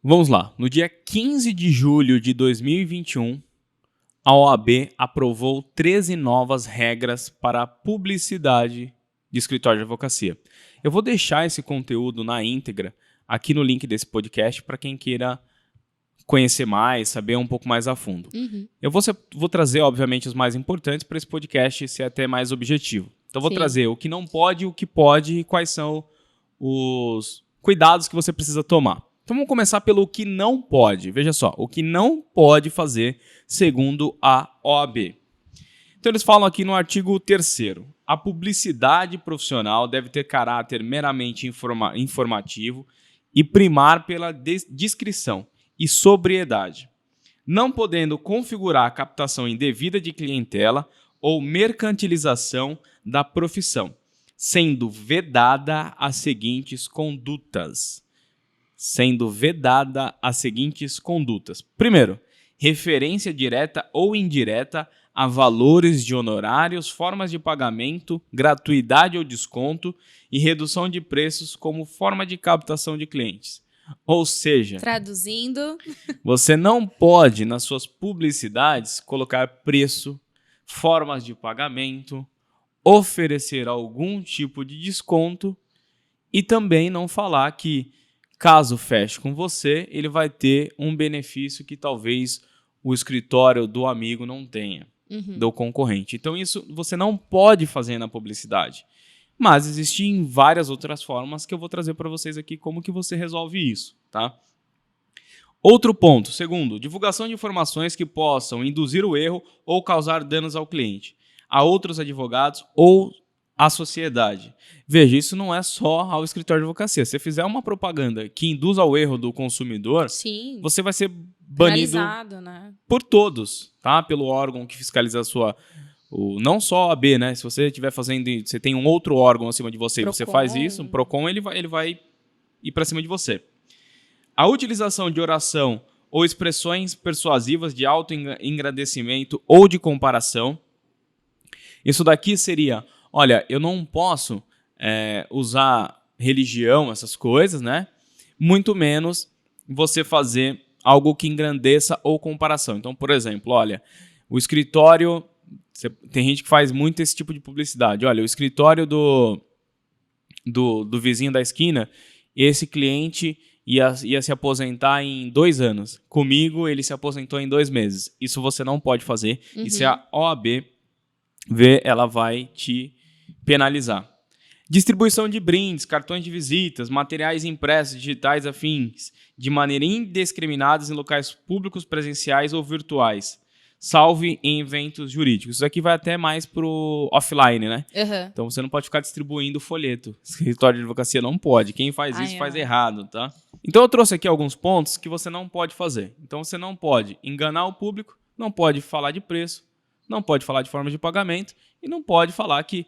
Vamos lá. No dia 15 de julho de 2021, a OAB aprovou 13 novas regras para a publicidade de escritório de advocacia. Eu vou deixar esse conteúdo na íntegra aqui no link desse podcast para quem queira conhecer mais, saber um pouco mais a fundo. Eu vou trazer, obviamente, os mais importantes para esse podcast ser até mais objetivo. Então, vou trazer o que não pode, o que pode e quais são os cuidados que você precisa tomar. Então, vamos começar pelo que não pode. Veja só, o que não pode fazer segundo a OAB. Então, eles falam aqui no artigo 3º. A publicidade profissional deve ter caráter meramente informativo e primar pela discrição e sobriedade, não podendo configurar a captação indevida de clientela ou mercantilização da profissão, sendo vedada as seguintes condutas. Primeiro, referência direta ou indireta a valores de honorários, formas de pagamento, gratuidade ou desconto e redução de preços como forma de captação de clientes. Ou seja, traduzindo, você não pode, nas suas publicidades, colocar preço, formas de pagamento, oferecer algum tipo de desconto e também não falar que, caso feche com você, ele vai ter um benefício que talvez o escritório do amigo não tenha, do concorrente. Então, isso você não pode fazer na publicidade. Mas existem várias outras formas que eu vou trazer para vocês aqui como que você resolve isso, tá? Outro ponto, segundo, divulgação de informações que possam induzir o erro ou causar danos ao cliente, a outros advogados ou à sociedade. Veja, isso não é só ao escritório de advocacia. Se você fizer uma propaganda que induz ao erro do consumidor, sim, você vai ser banido, né, por todos, tá? Pelo órgão que fiscaliza a sua... não só a OAB, né? Se você estiver fazendo, você tem um outro órgão acima de você Procon. E você faz isso, o Procon ele vai ir para cima de você. A utilização de oração ou expressões persuasivas de autoengrandecimento ou de comparação. Isso daqui seria, olha, eu não posso usar religião, essas coisas, né? Muito menos você fazer algo que engrandeça ou comparação. Então, por exemplo, olha, o escritório... Tem gente que faz muito esse tipo de publicidade. Olha, o escritório do vizinho da esquina, esse cliente ia se aposentar em 2 anos. Comigo, ele se aposentou em 2 meses. Isso você não pode fazer. E se a OAB ver, ela vai te penalizar. Distribuição de brindes, cartões de visitas, materiais impressos, digitais, afins, de maneira indiscriminada em locais públicos, presenciais ou virtuais, salve em eventos jurídicos. Isso aqui vai até mais pro offline, né? Então você não pode ficar distribuindo folheto. Escritório de advocacia não pode. Quem faz isso faz errado, tá? Então eu trouxe aqui alguns pontos que você não pode fazer. Então você não pode enganar o público, não pode falar de preço, não pode falar de forma de pagamento e não pode falar que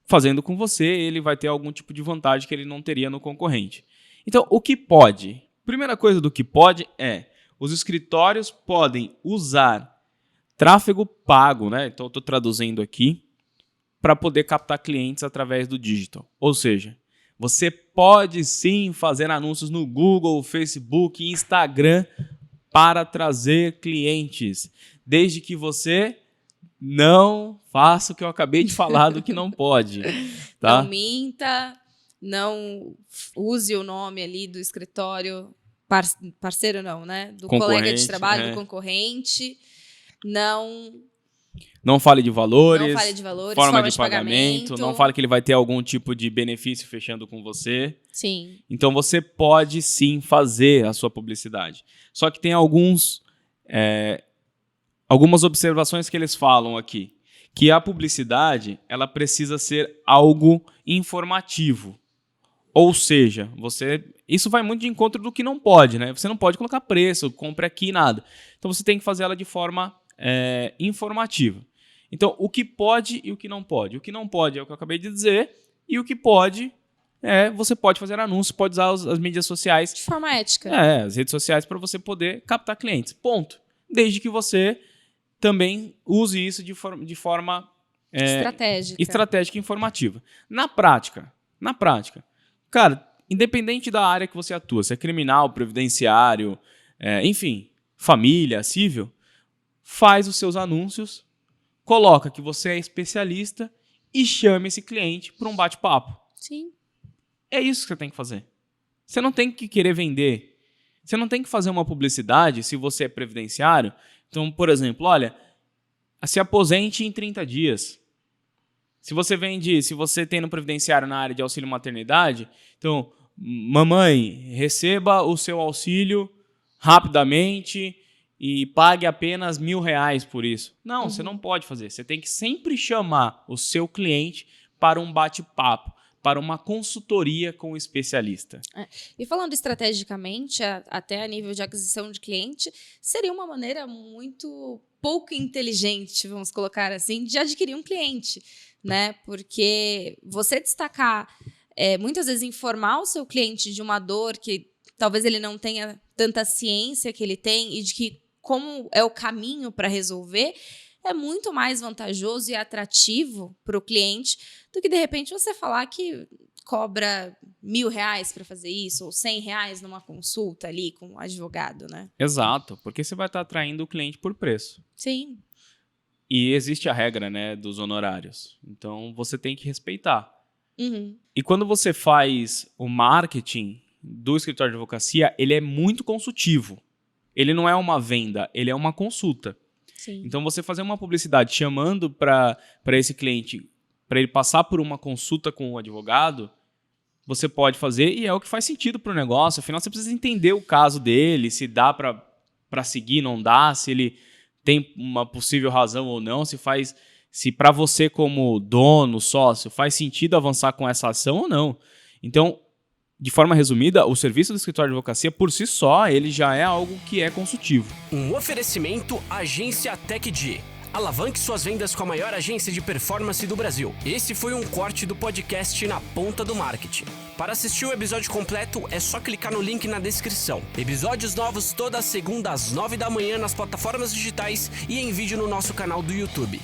fazendo com você ele vai ter algum tipo de vantagem que ele não teria no concorrente. Então o que pode? Primeira coisa do que pode é os escritórios podem usar tráfego pago, né? Então, eu estou traduzindo aqui, para poder captar clientes através do digital. Ou seja, você pode sim fazer anúncios no Google, Facebook e Instagram para trazer clientes, desde que você não faça o que eu acabei de falar do que não pode. Tá? Não minta, não use o nome ali do escritório, parceiro não, né? Do colega de trabalho, do concorrente. Não fale de valores, forma de pagamento. Não fale que ele vai ter algum tipo de benefício fechando com você. Sim. Então você pode sim fazer a sua publicidade. Só que tem algumas observações que eles falam aqui. Que a publicidade ela precisa ser algo informativo. Ou seja, isso vai muito de encontro do que não pode, né? Você não pode colocar preço, compre aqui, nada. Então você tem que fazer ela de forma informativa. Então, o que pode e o que não pode. O que não pode é o que eu acabei de dizer, e o que pode você pode fazer anúncios, pode usar as mídias sociais. De forma ética. As redes sociais para você poder captar clientes. Ponto. Desde que você também use isso de forma estratégica e informativa. Na prática, cara, independente da área que você atua, se é criminal, previdenciário, enfim, família, civil, faz os seus anúncios, coloca que você é especialista e chame esse cliente para um bate-papo. Sim. É isso que você tem que fazer. Você não tem que querer vender. Você não tem que fazer uma publicidade se você é previdenciário. Então, por exemplo, olha, se aposente em 30 dias. Se você tem no previdenciário na área de auxílio maternidade, então, mamãe, receba o seu auxílio rapidamente e pague apenas R$1.000 por isso. Não, você não pode fazer. Você tem que sempre chamar o seu cliente para um bate-papo, para uma consultoria com o especialista. E falando estrategicamente, até a nível de aquisição de cliente, seria uma maneira muito pouco inteligente, vamos colocar assim, de adquirir um cliente, né? Porque você destacar, muitas vezes informar o seu cliente de uma dor que talvez ele não tenha tanta ciência que ele tem e de que como é o caminho para resolver, é muito mais vantajoso e atrativo para o cliente do que, de repente, você falar que cobra R$1.000 para fazer isso, ou R$100 numa consulta ali com um advogado, né? Exato, porque você vai estar atraindo o cliente por preço. Sim. E existe a regra, né, dos honorários. Então, você tem que respeitar. E quando você faz o marketing do escritório de advocacia, ele é muito consultivo. Ele não é uma venda, ele é uma consulta. Sim. Então, você fazer uma publicidade chamando para esse cliente, para ele passar por uma consulta com o advogado, você pode fazer e é o que faz sentido para o negócio. Afinal, você precisa entender o caso dele, se dá para seguir, não dá, se ele tem uma possível razão ou não, se para você como dono, sócio, faz sentido avançar com essa ação ou não. Então, de forma resumida, o serviço do escritório de advocacia, por si só, ele já é algo que é consultivo. Um oferecimento Agência TecD. Alavanque suas vendas com a maior agência de performance do Brasil. Esse foi um corte do podcast Na Ponta do Marketing. Para assistir o episódio completo, é só clicar no link na descrição. Episódios novos toda segunda às 9 da manhã nas plataformas digitais e em vídeo no nosso canal do YouTube.